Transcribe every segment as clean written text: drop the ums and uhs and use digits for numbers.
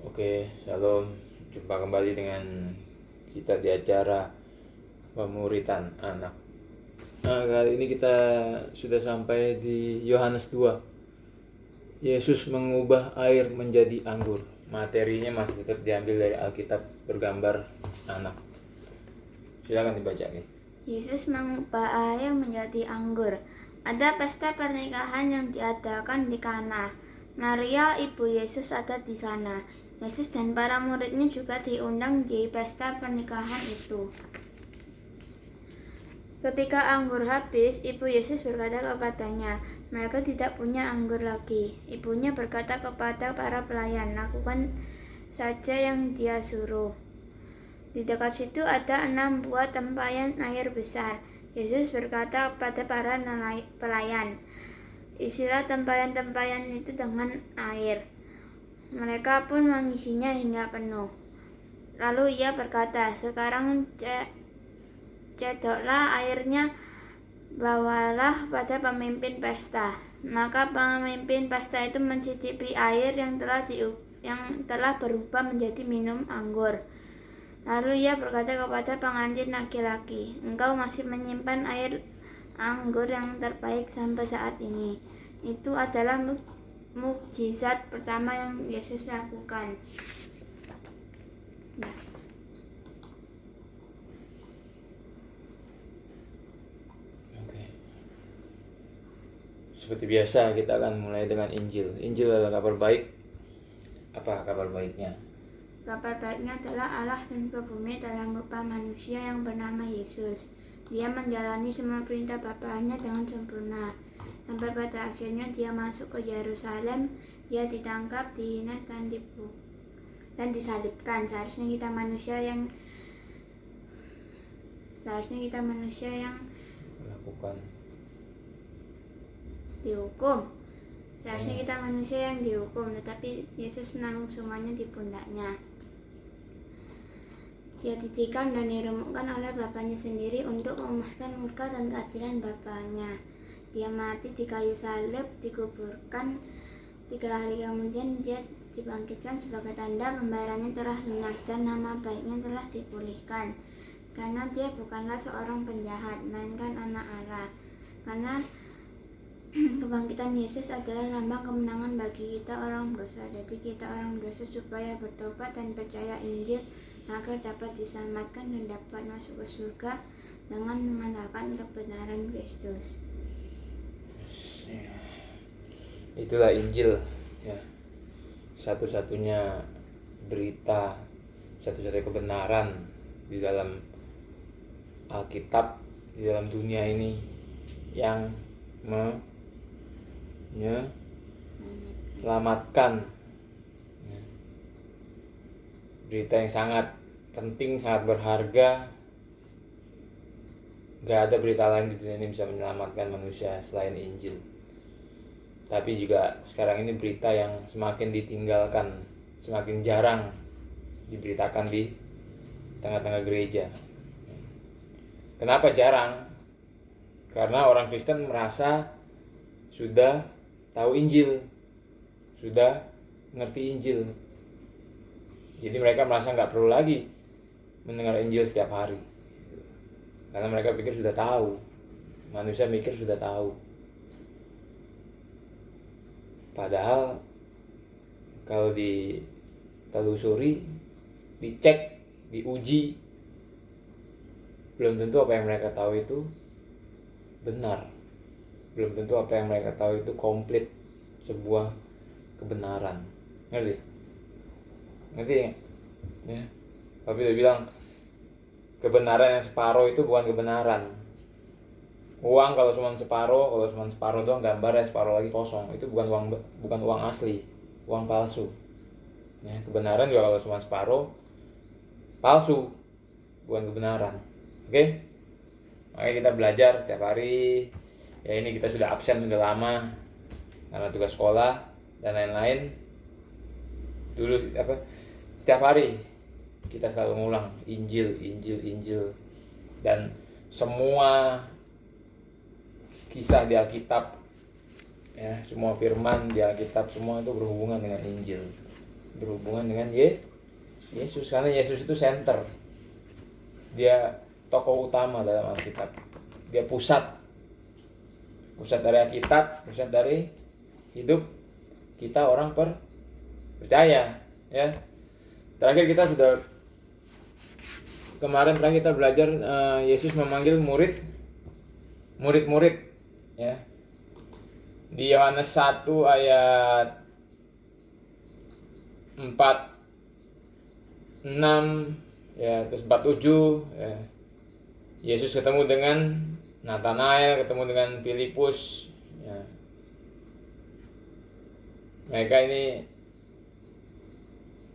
Oke, shalom. Jumpa kembali dengan kita di acara pemuritan anak. Kali ini kita sudah sampai di Yohanes 2. Yesus mengubah air menjadi anggur. Materinya masih tetap diambil dari Alkitab bergambar anak. Silakan dibaca nih. Yesus mengubah air menjadi anggur. Ada pesta pernikahan yang diadakan di Kana. Maria, ibu Yesus, ada di sana. Yesus dan para muridnya juga diundang di pesta pernikahan itu. Ketika anggur habis, ibu Yesus berkata kepadanya, "Mereka tidak punya anggur lagi." Ibunya berkata kepada para pelayan, "Lakukan saja yang dia suruh." Di dekat situ ada 6 buah tempayan air besar. Yesus berkata kepada para pelayan, "Isilah tempayan-tempayan itu dengan air." Mereka pun mengisinya hingga penuh. Lalu ia berkata, "Sekarang cedoklah airnya, bawalah pada pemimpin pesta." Maka pemimpin pesta itu mencicipi air yang telah berubah menjadi minum anggur. Lalu ia berkata kepada pengantin laki-laki, "Engkau masih menyimpan air anggur yang terbaik sampai saat ini." Itu adalah mukjizat pertama yang Yesus lakukan. Nah. Oke. Seperti biasa kita akan mulai dengan Injil. Injil adalah kabar baik. Apa kabar baiknya? Kabar baiknya adalah Allah turun ke bumi dalam rupa manusia yang bernama Yesus. Dia menjalani semua perintah Bapaknya dengan sempurna. Sampai pada akhirnya dia masuk ke Yerusalem, dia ditangkap, dihina dan disalibkan. Seharusnya kita manusia yang Melakukan dihukum. Seharusnya kita manusia yang dihukum, tetapi Yesus menanggung semuanya di pundaknya. Dia ditikam dan diremukkan oleh Bapaknya sendiri untuk memuaskan murka dan keadilan Bapaknya. Dia mati di kayu salib, dikuburkan. 3 hari kemudian dia dibangkitkan sebagai tanda pembayarannya telah lunas dan nama baiknya telah dipulihkan. Karena dia bukanlah seorang penjahat, melainkan anak Allah. Karena kebangkitan Yesus adalah lambang kemenangan bagi kita orang dosa. Jadi kita orang dosa supaya bertobat dan percaya Injil agar dapat diselamatkan dan dapat masuk ke surga dengan mengandalkan kebenaran Kristus. Itulah Injil, ya. Satu-satunya berita, satu-satunya kebenaran di dalam Alkitab, di dalam dunia ini yang menyelamatkan. Berita yang sangat penting, sangat berharga. Gak ada berita lain di dunia ini bisa menyelamatkan manusia selain Injil. Tapi juga sekarang ini berita yang semakin ditinggalkan, semakin jarang diberitakan di tengah-tengah gereja. Kenapa jarang? Karena orang Kristen merasa sudah tahu Injil, sudah ngerti Injil. Jadi mereka merasa nggak perlu lagi mendengar Injil setiap hari. Karena mereka pikir sudah tahu. Manusia mikir sudah tahu. Padahal kalau ditelusuri, dicek, diuji, belum tentu apa yang mereka tahu itu benar. Belum tentu apa yang mereka tahu itu komplit sebuah kebenaran. Ngerti ya? Tapi dia bilang kebenaran yang separuh itu bukan kebenaran. Uang kalau cuma separuh doang gambarnya, separuh lagi kosong, itu bukan uang asli, uang palsu. Ya, kebenaran juga kalau cuma separuh palsu, bukan kebenaran. Oke? Makanya kita belajar setiap hari. Ya, ini kita sudah absen udah lama karena tugas sekolah dan lain-lain. Dulu setiap hari kita selalu ngulang Injil, dan semua kisah di Alkitab, ya, semua firman di Alkitab semua itu berhubungan dengan Injil. berhubungan dengan Yesus, karena Yesus itu center, dia tokoh utama dalam Alkitab, dia pusat dari Alkitab, pusat dari hidup kita orang percaya, ya. Terakhir kita belajar Yesus memanggil murid-murid, ya. Di Yohanes 1 ayat 46, ya, terus 47, ya. Yesus ketemu dengan Nathanael, ketemu dengan Filipus, ya. Mereka ini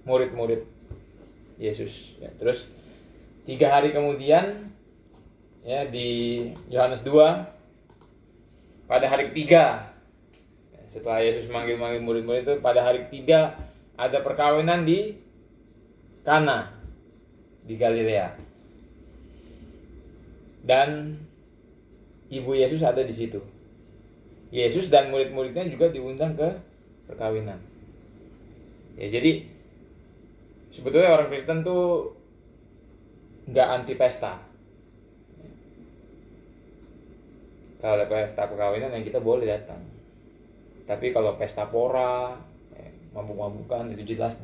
murid-murid Yesus, ya. Terus 3 hari kemudian, ya, di Yohanes 2 pada hari ketiga, setelah Yesus manggil murid-murid itu, pada hari ketiga ada perkawinan di Kana di Galilea, dan ibu Yesus ada di situ. Yesus dan murid-muridnya juga diundang ke perkawinan. Ya, jadi sebetulnya orang Kristen tuh nggak anti pesta. Kalau ada pesta perkawinan yang kita boleh datang. Tapi kalau pesta pora, mabuk-mabukan, itu jelas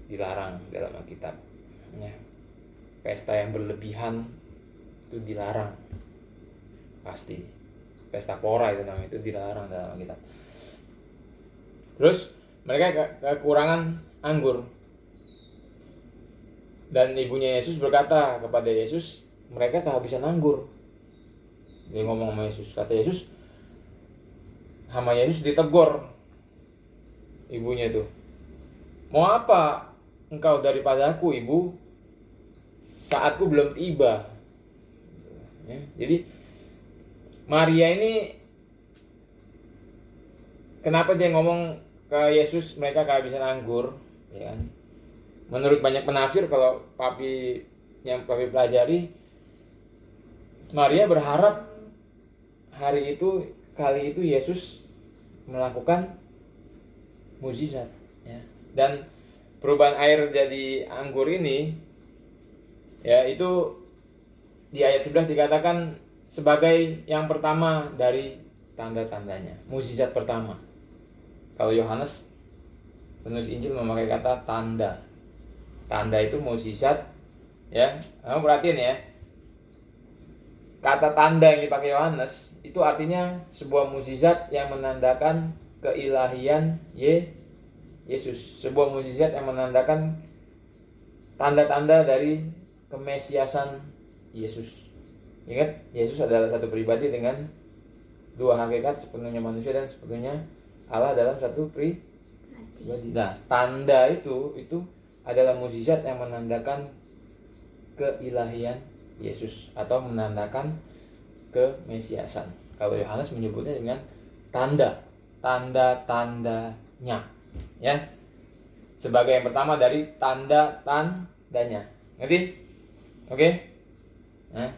dilarang dalam Alkitab. Ya. Pesta yang berlebihan itu dilarang. Pasti. Pesta pora itu namanya, itu dilarang dalam Alkitab. Terus mereka kekurangan anggur. Dan ibunya Yesus berkata kepada Yesus, mereka kehabisan anggur. Dia ngomong sama Yesus, kata Yesus, sama Yesus ditegur ibunya itu, mau apa engkau daripada aku, ibu? Saatku belum tiba. Ya, jadi Maria ini, kenapa dia ngomong ke Yesus mereka kehabisan anggur, ya kan? Menurut banyak penafsir, kalau papi pelajari, Maria berharap kali itu Yesus melakukan mukjizat, ya. Dan perubahan air jadi anggur ini, ya, itu di ayat 11 dikatakan sebagai yang pertama dari tanda-tandanya, mukjizat pertama. Kalau Yohanes, penulis Injil, memakai kata tanda. Tanda itu mukjizat, ya. Kamu perhatiin, ya. Kata tanda yang dipakai Yohanes itu artinya sebuah mukjizat yang menandakan keilahian Yesus, sebuah mukjizat yang menandakan tanda-tanda dari kemesiasan Yesus. Ingat, Yesus adalah satu pribadi dengan dua hakikat, sepenuhnya manusia dan sepenuhnya Allah dalam satu pribadi. Nah, tanda itu adalah mukjizat yang menandakan keilahian Yesus atau menandakan kemesiasan. Kalau Yohanes menyebutnya dengan tanda-tandanya, ya, sebagai yang pertama dari tanda-tandanya. Ngerti? Oke? Nah,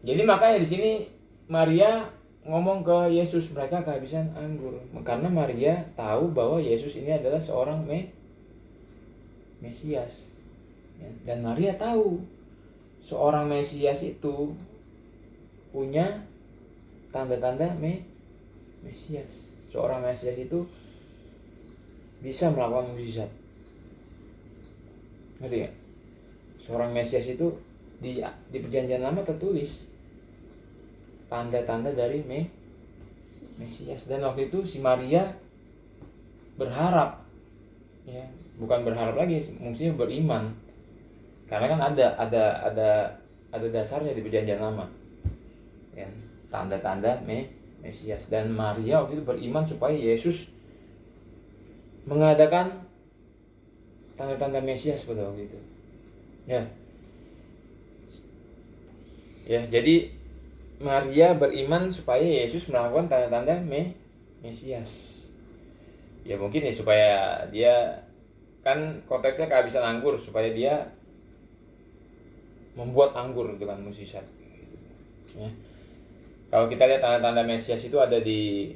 jadi makanya di sini Maria ngomong ke Yesus, mereka kehabisan anggur, karena Maria tahu bahwa Yesus ini adalah seorang Mesias, ya. Dan Maria tahu seorang Mesias itu punya tanda-tanda Mesias. Seorang Mesias itu bisa melakukan mukjizat. Ngerti gak? Seorang Mesias itu di Perjanjian Lama tertulis tanda-tanda dari Mesias. Dan waktu itu si Maria berharap, ya, bukan berharap lagi, mungkin beriman. Karena kan ada dasarnya di Perjanjian Lama, ya, tanda-tanda Mesias. Dan Maria waktu itu beriman supaya Yesus mengadakan tanda-tanda Mesias pada waktu itu, ya. Ya, jadi Maria beriman supaya Yesus melakukan tanda-tanda Mesias. Ya mungkin ya supaya dia, kan konteksnya kehabisan anggur, supaya dia membuat anggur dengan mukjizat, ya. Kalau kita lihat tanda-tanda Mesias itu ada di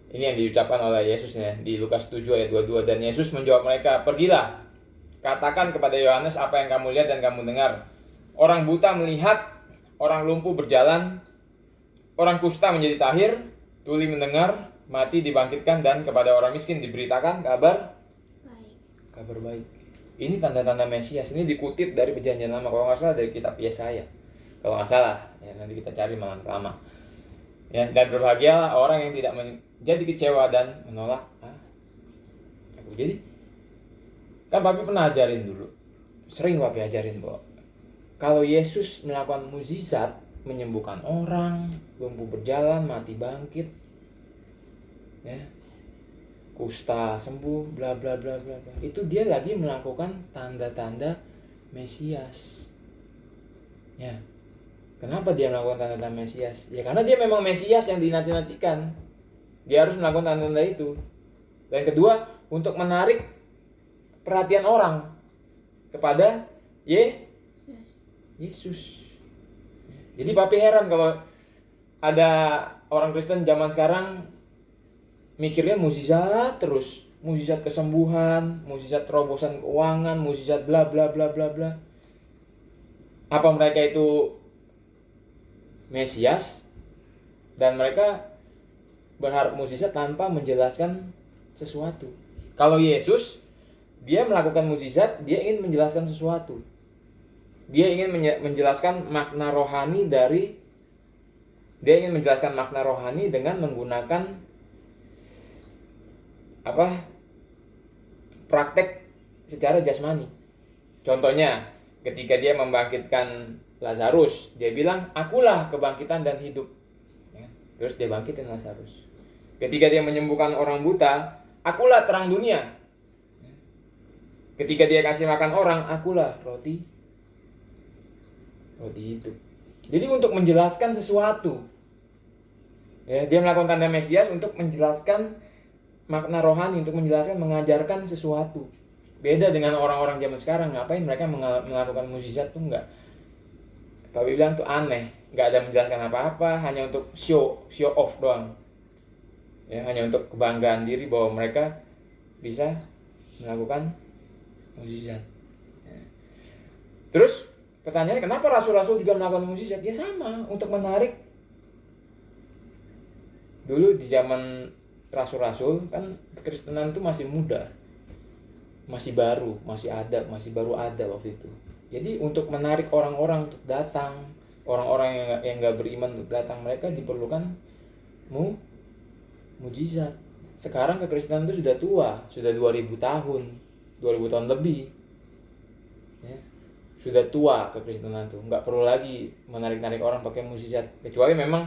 Ini yang diucapkan oleh Yesus ya, di Lukas 7 ayat 22. Dan Yesus menjawab mereka, "Pergilah, katakan kepada Yohanes apa yang kamu lihat dan kamu dengar. Orang buta melihat, orang lumpuh berjalan, orang kusta menjadi tahir, tuli mendengar, mati dibangkitkan, dan kepada orang miskin diberitakan kabar baik." Ini tanda-tanda Mesias. Ini dikutip dari Perjanjian Lama, kalau nggak salah dari kitab Yesaya. Kalau nggak salah, ya nanti kita cari malam lama. Ya, dan berbahagialah orang yang tidak jadi kecewa dan menolak aku. Jadi kan papi pernah ajarin dulu, sering papi ajarin bahwa kalau Yesus melakukan mukjizat, menyembuhkan orang, lumpuh berjalan, mati bangkit, ya, kusta sembuh, bla bla bla bla bla, itu dia lagi melakukan tanda-tanda Mesias. Ya, kenapa dia melakukan tanda-tanda Mesias? Ya karena dia memang Mesias yang dinanti-nantikan. Dia harus melakukan tanda-tanda itu. Dan kedua, untuk menarik perhatian orang kepada Yesus. Jadi papi heran kalau ada orang Kristen zaman sekarang mikirnya mukjizat terus, mukjizat kesembuhan, mukjizat terobosan keuangan, mukjizat bla bla bla bla bla. Apa mereka itu Mesias? Dan mereka berharap mukjizat tanpa menjelaskan sesuatu. Kalau Yesus, dia melakukan mukjizat, dia ingin menjelaskan sesuatu. Dia ingin menjelaskan makna rohani dengan menggunakan praktek secara jasmani. Contohnya, ketika dia membangkitkan Lazarus, dia bilang, "Akulah kebangkitan dan hidup." Ya, terus dia bangkitin Lazarus. Ketika dia menyembuhkan orang buta, "Akulah terang dunia." Ketika dia kasih makan orang, "Akulah roti hidup." Jadi untuk menjelaskan sesuatu, ya, dia melakukan tanda Mesias untuk menjelaskan makna rohani, untuk menjelaskan, mengajarkan sesuatu. Beda dengan orang-orang zaman sekarang, ngapain mereka melakukan mukjizat tuh enggak. Papi bilang tuh aneh, enggak ada menjelaskan apa-apa, hanya untuk show off doang. Ya, hanya untuk kebanggaan diri bahwa mereka bisa melakukan mukjizat. Ya. Terus pertanyaannya, kenapa rasul-rasul juga melakukan mukjizat? Ya sama, untuk menarik. Dulu di zaman rasul-rasul kan kekristenan itu masih muda, masih baru ada waktu itu. Jadi untuk menarik orang-orang untuk datang, orang-orang yang nggak beriman untuk datang, mereka diperlukan mukjizat. Sekarang kekristenan itu sudah tua, sudah 2000 tahun lebih. Ya, sudah tua kekristenan itu, nggak perlu lagi menarik-narik orang pakai mukjizat. Kecuali memang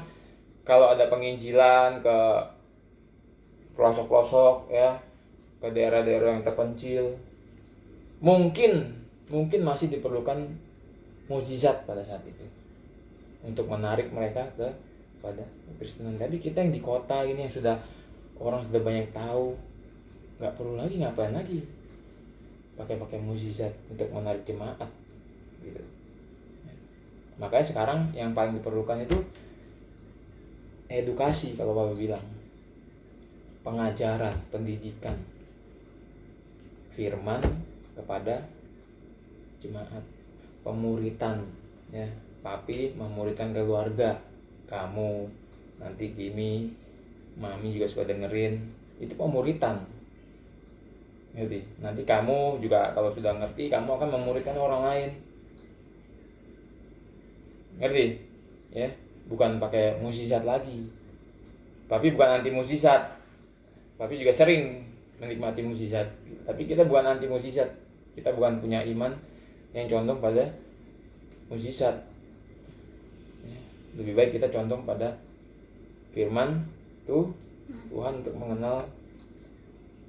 kalau ada penginjilan ke pelosok-pelosok, ya, ke daerah-daerah yang terpencil, mungkin masih diperlukan mukjizat pada saat itu untuk menarik mereka pada kekristenan. Tapi kita yang di kota ini yang orang sudah banyak tahu, nggak perlu lagi, ngapain lagi pakai mukjizat untuk menarik jemaat gitu. Makanya sekarang yang paling diperlukan itu edukasi, kalau Bapak bilang, pengajaran, pendidikan firman kepada jemaat, pemuritan, ya. Papi memuridkan keluarga, kamu nanti gini, mami juga suka dengerin, itu pemuritan. Ngerti? Nanti kamu juga kalau sudah ngerti, kamu akan memuridkan orang lain. Ngerti? Ya, bukan pakai mukjizat lagi. Papi bukan anti mukjizat. Papi juga sering menikmati mukjizat. Tapi kita bukan anti mukjizat. Kita bukan punya iman yang condong pada mukjizat. Lebih baik kita condong pada firman Tuhan untuk mengenal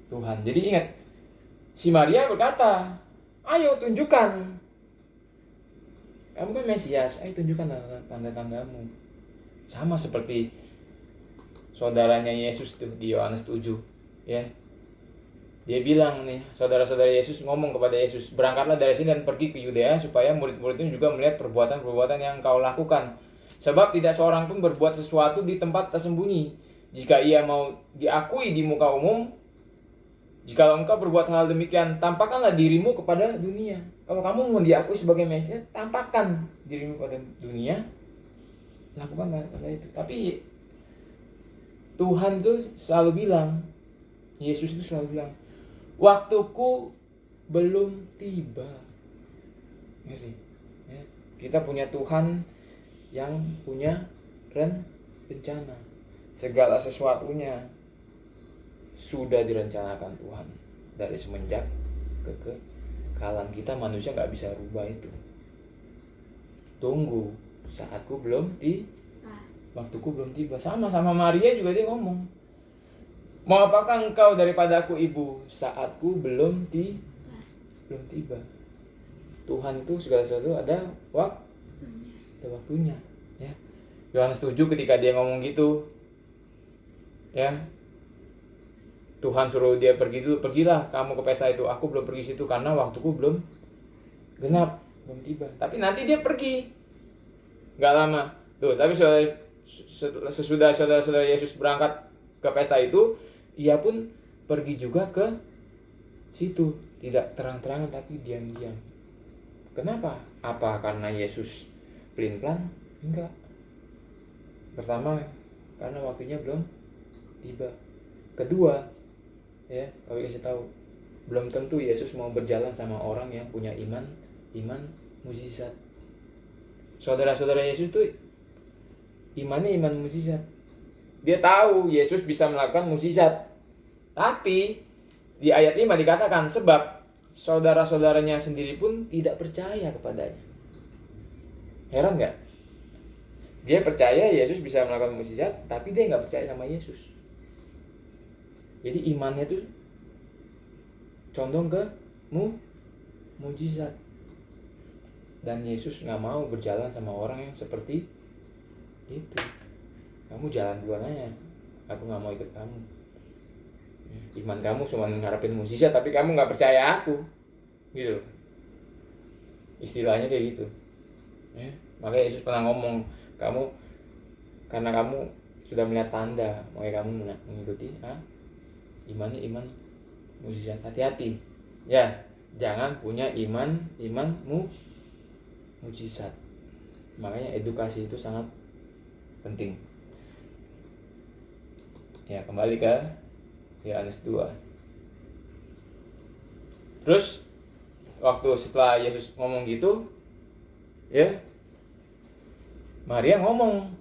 Tuhan. Jadi ingat, si Maria berkata, "Ayo tunjukkan, kamu kan Mesias, ayo tunjukkan tanda-tandamu." Sama seperti saudaranya Yesus tuh di Yohanes 7, ya. Dia bilang nih, saudara-saudara Yesus ngomong kepada Yesus, "Berangkatlah dari sini dan pergi ke Yudea supaya murid-muridmu juga melihat perbuatan-perbuatan yang engkau lakukan. Sebab tidak seorang pun berbuat sesuatu di tempat tersembunyi Jika ia mau diakui di muka umum, jikalau engkau berbuat hal demikian, tampakkanlah dirimu kepada dunia. Kalau kamu mau diakui sebagai Mesias, tampakkan dirimu kepada dunia, lakukan hal itu. Tapi Tuhan itu selalu bilang, Yesus itu selalu bilang, waktuku belum tiba. Ngerti? Ya, kita punya Tuhan yang punya rencana. Segala sesuatunya sudah direncanakan Tuhan dari semenjak kekekalan. Kita manusia nggak bisa rubah itu. Tunggu, saatku belum waktuku belum tiba. Sama Maria juga dia ngomong, mau apakah engkau daripada aku ibu? Saatku belum tiba. Tuhan itu segala sesuatu ada waktunya. Ya. Yohanes 7 ketika dia ngomong gitu, ya, Tuhan suruh dia pergi dulu, pergilah kamu ke pesta itu. Aku belum pergi situ karena waktuku belum genap, belum tiba. Tapi nanti dia pergi, nggak lama. Tuh, tapi sesudah saudara Yesus berangkat ke pesta itu, ia pun pergi juga ke situ, tidak terang-terangan tapi diam-diam. Kenapa? Apa karena Yesus pelin-pelan? Enggak. Pertama, karena waktunya belum tiba. Kedua, ya, kalau kasih tahu, belum tentu Yesus mau berjalan sama orang yang punya iman mukjizat. Saudara-saudara Yesus tuh imannya iman mukjizat. Dia tahu Yesus bisa melakukan mukjizat. Tapi di ayat 5 dikatakan sebab saudara-saudaranya sendiri pun tidak percaya kepadanya. Heran nggak? Dia percaya Yesus bisa melakukan mukjizat, tapi dia nggak percaya sama Yesus. Jadi imannya tuh condong ke mukjizat. Dan Yesus nggak mau berjalan sama orang yang seperti itu. Kamu jalan duluan aja, aku nggak mau ikut kamu. Iman kamu cuma ngarepin mukjizat, tapi kamu nggak percaya aku, gitu. Istilahnya kayak gitu. Ya, makanya Yesus pernah ngomong, karena kamu sudah melihat tanda, makanya kamu mengikuti imannya iman mukjizat. Hati-hati, ya, jangan punya iman mukjizat. Makanya edukasi itu sangat penting. Ya, kembali ke Yohanes 2. Terus waktu setelah Yesus ngomong gitu, ya, Maria ngomong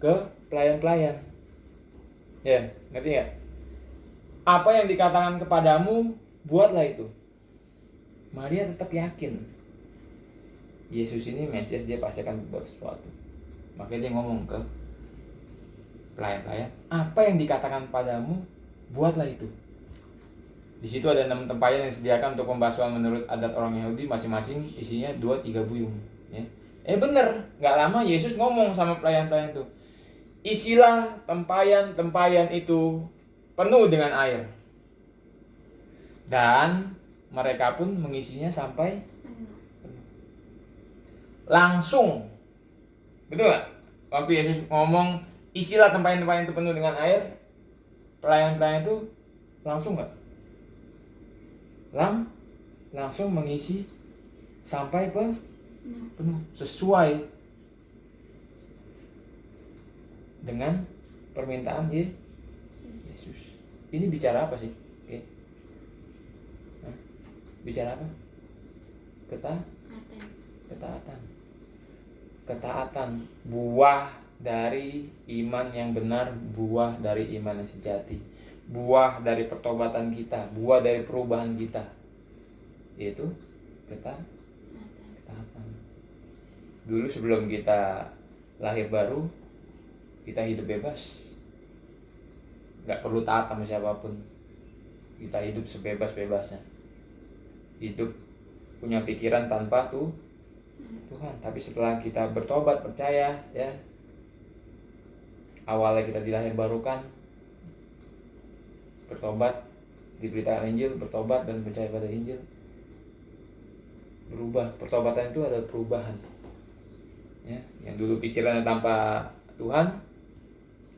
ke pelayan-pelayan, ya, ngerti nggak? Apa yang dikatakan kepadamu, buatlah itu. Maria tetap yakin Yesus ini Mesias, dia pasti akan berbuat sesuatu. Makanya dia ngomong ke pelayan-pelayan, apa yang dikatakan padamu, buatlah itu. Di situ ada 6 tempayan yang disediakan untuk pembasuhan menurut adat orang Yahudi, masing-masing isinya 2-3 buyung. Ya. Bener, nggak lama Yesus ngomong sama pelayan-pelayan itu, isilah tempayan itu penuh dengan air. Dan mereka pun mengisinya sampai penuh. Langsung, betul nggak? Waktu Yesus ngomong isilah tempayan itu penuh dengan air, pelayan-pelayan itu langsung nggak? Langsung mengisi sampai penuh, sesuai dengan permintaan Yesus. Ini bicara apa sih? Bicara apa? Ketaatan, buah dari iman yang benar, buah dari iman yang sejati, buah dari pertobatan kita, buah dari perubahan kita, yaitu ketaatan. Dulu sebelum kita lahir baru, kita hidup bebas, nggak perlu taat sama siapapun, kita hidup sebebas-bebasnya, hidup punya pikiran tanpa Tuhan. Tapi setelah kita bertobat, percaya, ya, awalnya kita dilahirbarukan, bertobat, diberitakan Injil, bertobat dan percaya pada Injil, berubah. Pertobatan itu adalah perubahan, ya. Yang dulu pikirannya tanpa Tuhan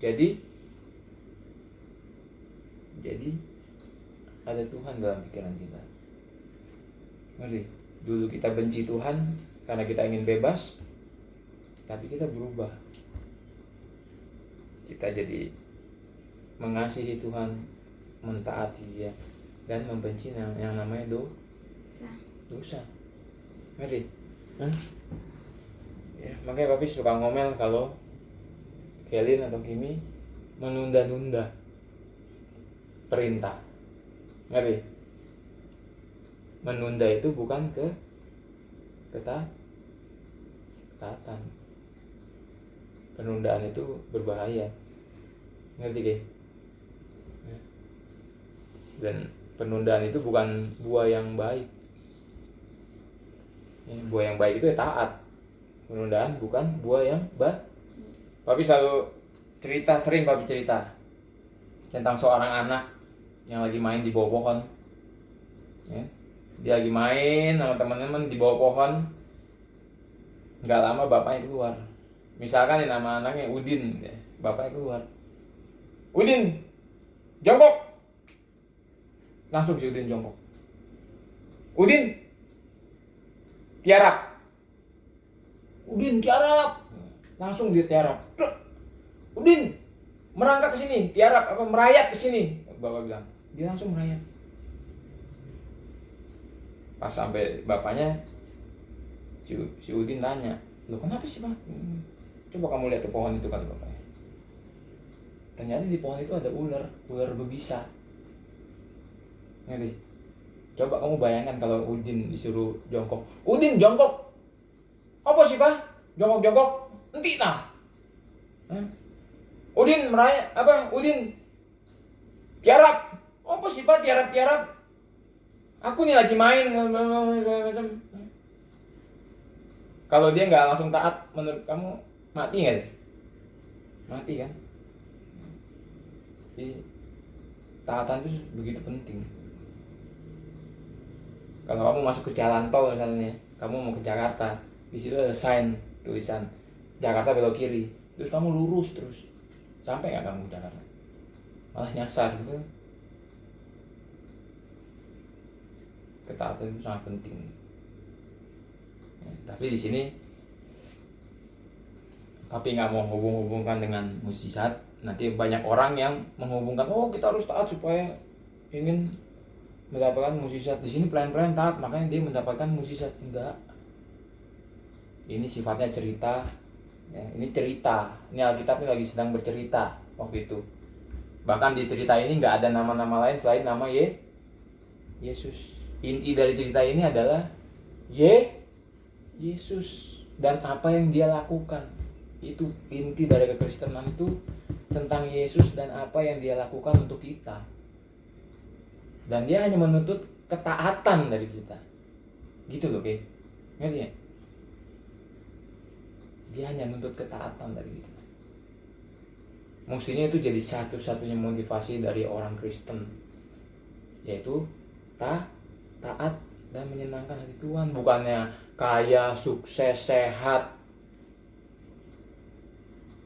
jadi Jadi ada Tuhan dalam pikiran kita. Ngerti? Dulu kita benci Tuhan karena kita ingin bebas, tapi kita berubah. Kita jadi mengasihi Tuhan, mentaati Dia, dan membenci yang namanya dosa. Ngerti? Ya, makanya Papi suka ngomel kalau Kelin atau Kimi menunda-nunda perintah. Ngerti? Menunda itu bukan ketaatan. Penundaan itu berbahaya. Ngerti, Ki? Dan penundaan itu bukan buah yang baik. Buah yang baik itu ya taat. Penundaan bukan buah yang baik. Papi sering Papi cerita tentang seorang anak yang lagi main di bawah pohon. Ya. Dia lagi main sama teman-teman di bawah pohon. Nggak lama bapaknya keluar. Misalkan ini nama anaknya Udin, ya. Bapaknya keluar. Udin, jongkok. Langsung si Udin jongkok. Udin, tiarap. Udin tiarap. Langsung dia tiarap. Udin, merangkak ke sini, tiarap merayap ke sini. Bapak bilang, dia langsung merayap. Pas sampai bapaknya, si Udin tanya, "Loh kenapa sih, Pak? Coba kamu lihat ke pohon itu," kata bapaknya. Ternyata di pohon itu ada ular berbisa. Ngerti? Coba kamu bayangkan kalau Udin disuruh jongkok. Udin jongkok. Apa sih, Pak? Jongkok-jongkok. Enti nah. Udin merayap Udin tiarap. Apa sih, Pak? Tiarap. Aku nih lagi main. Kalau dia nggak langsung taat, menurut kamu mati nggak deh? Mati kan? Jadi taatan itu begitu penting. Kalau kamu masuk ke jalan tol misalnya, kamu mau ke Jakarta, di situ ada sign tulisan Jakarta belok kiri, terus kamu lurus terus, sampai nggak kamu ke Jakarta? Malah nyasar gitu. Ketaatan itu sangat penting. Ya, tapi di sini Papi nggak mau hubung-hubungkan dengan mukjizat. Nanti banyak orang yang menghubungkan, oh kita harus taat supaya ingin mendapatkan mukjizat. Di sini pelan-pelan taat, makanya dia mendapatkan mukjizat. Enggak. Ini sifatnya cerita. Ya, ini cerita. Ini Alkitab lagi sedang bercerita waktu itu. Bahkan di cerita ini nggak ada nama-nama lain selain nama Yesus. Inti dari cerita ini adalah Yesus dan apa yang dia lakukan. Itu inti dari kekristenan itu, tentang Yesus dan apa yang dia lakukan untuk kita. Dan dia hanya menuntut ketaatan dari kita. Gitu loh, Ki. Ngerti ya? Dia hanya menuntut ketaatan dari kita. Mestinya itu jadi satu-satunya motivasi dari orang Kristen, yaitu taat dan menyenangkan hati Tuhan. Bukannya kaya, sukses, sehat,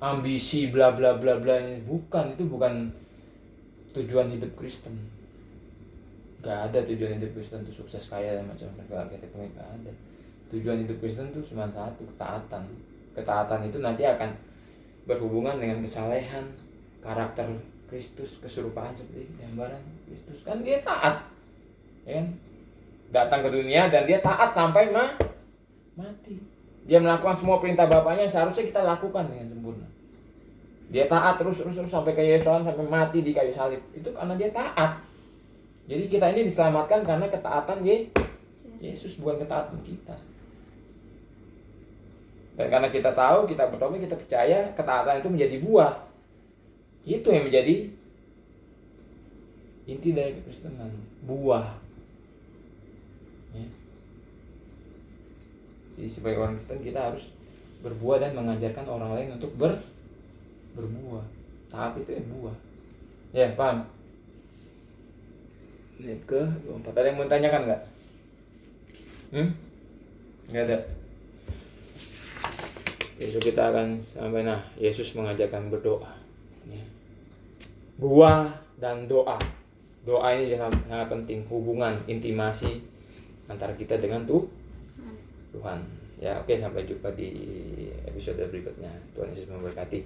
ambisi, bla bla bla bla. Bukan, itu bukan tujuan hidup Kristen. Gak ada tujuan hidup Kristen itu sukses, kaya dan macam-macam. Gak ada. Tujuan hidup Kristen itu cuma satu, ketaatan. Ketaatan itu nanti akan berhubungan dengan kesalehan, karakter Kristus, keserupaan seperti gambaran Kristus. Kan dia taat, ya kan? Datang ke dunia dan dia taat sampai mati. Dia melakukan semua perintah Bapaknya yang seharusnya kita lakukan dengan sempurna. Dia taat terus sampai ke Yerusalem, sampai mati di kayu salib. Itu karena dia taat. Jadi kita ini diselamatkan karena ketaatan Yesus, bukan ketaatan kita. Dan karena kita tahu, kita bertobat, kita percaya, ketaatan itu menjadi buah. Itu yang menjadi inti dari kekristenan, buah. Ya. Jadi sebagai orang Kristen kita harus berbuah dan mengajarkan orang lain untuk berbuah. Taat itu ya buah. Ya, paham? Ini ke-4. Ada yang mau tanyakan nggak? Nggak ada. Besok kita akan sampai Yesus mengajarkan berdoa. Ya. Buah dan doa. Doa ini sangat penting, hubungan intimasi antara kita dengan Tuhan. Ya, oke, sampai jumpa di episode berikutnya. Tuhan Yesus memberkati.